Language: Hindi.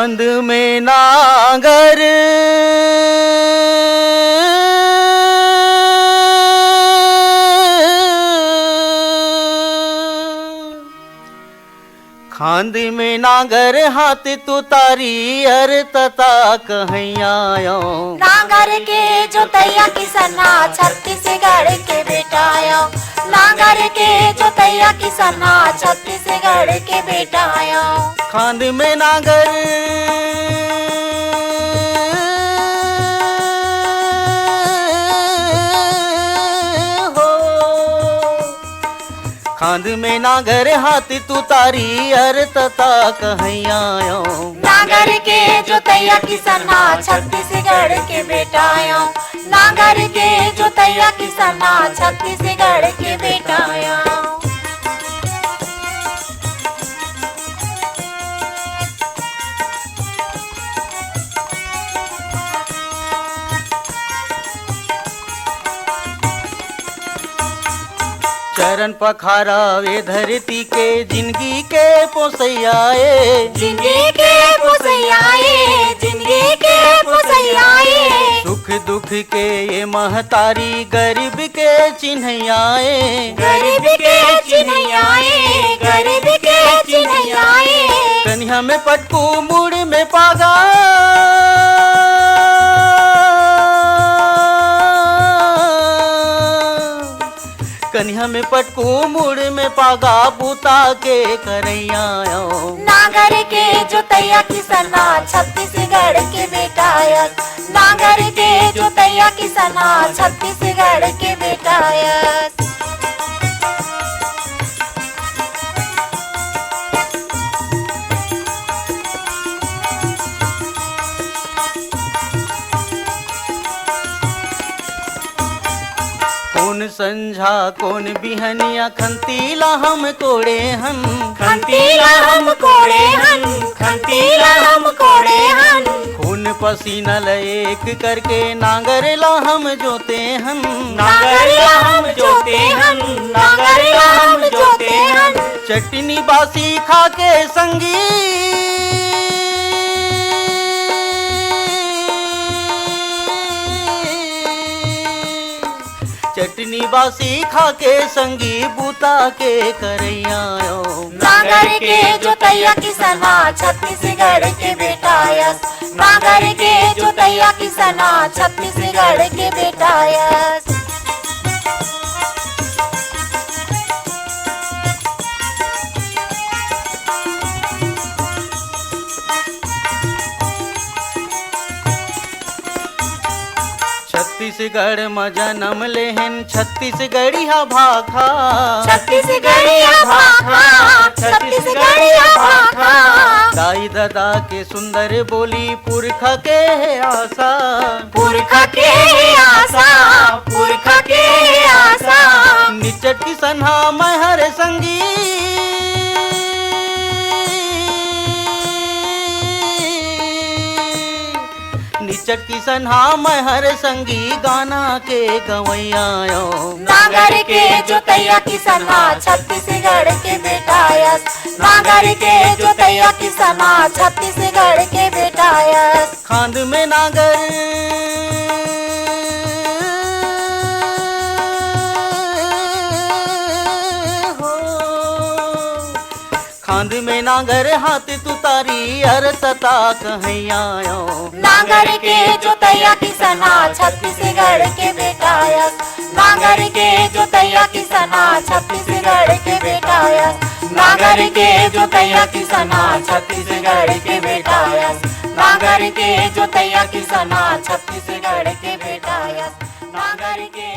खांद में नांगर खांद में नांगर हाथ तो तारी अर तता कहैया नांगर के जोतैया किसना छत्तीसगढ़ के बेटाया। नांगर के जोतैया किसना छत्तीसगढ़ के बेटाया। खांद में नांगर खांद में नांगर हाथ तू तारी अर तता कहैया नांगर के जोतैया किसना छत्तीसगढ़ के बेटाया। नांगर के जोतैया किसना छत्तीसगढ़ के बेटाया। चरण पखारा वे धरती के जिंदगी के पोसैयाए जिंदगी के पोसैयाए जिंदगी के पोसैयाए। सुख दुख के ये महतारी गरीब के चिन्हैयाए गरीब के चिन्हैयाए गरीब के चिन्हैयाए। कन्या में पटकू मुड़ में पागा कन्या में पटकू मुड़ में पागा बूता के करैया नांगर के जोतैया किसना छत्तीसगढ़ के बेटाया। नांगर के जोतैया किसना छत्तीसगढ़ के बेटाया। कौन संझा कौन बिहनिया खंतीला हम कोड़े हन खंतीला हम कोड़े हन खंतीला हम कोड़े हन। खून पसीना एक करके नांगरला हम जोते हन नांगरला हम जोते हन नांगरला हम जोते हन। चटनी बासी खा के संगी चटनी बासी खा के संगी बूता के करैया नांगर के जोतैया किसना छत्तीसगढ़ के बेटाया। नांगर के जोतैया किसना छत्तीसगढ़ के बेटाया। छत्तीसगढ़ में जन्म लेहन छत्तीसगढ़िया भाखा छत्तीसगढ़िया भाखा छत्तीसगढ़िया भाखा। दाई दादा के सुंदर बोली पुरखा के है आशा पुरखा के आशा पुरखा के आशा। निचट की सन्हा महर संगी निचट की सन्हा महर संगी गाना के गवैया नांगर के जोतैया किसना छत्तीसगढ़ के बेटाया। नांगर के जोतैया किसना छत्तीसगढ़ के बेटाया। खांद में नांगर खांद में नांगर हाथ तू तारी अर तता कहैया नांगर के जोतैया किसना छत्तीसगढ़ के बेटाया। नांगर के जोतैया किसना छत्तीसगढ़ के बेटाया। नांगर के जोतैया किसना छत्तीसगढ़ के बेटाया। नांगर के जोतैया किसना छत्तीसगढ़ के बेटाया। नांगर के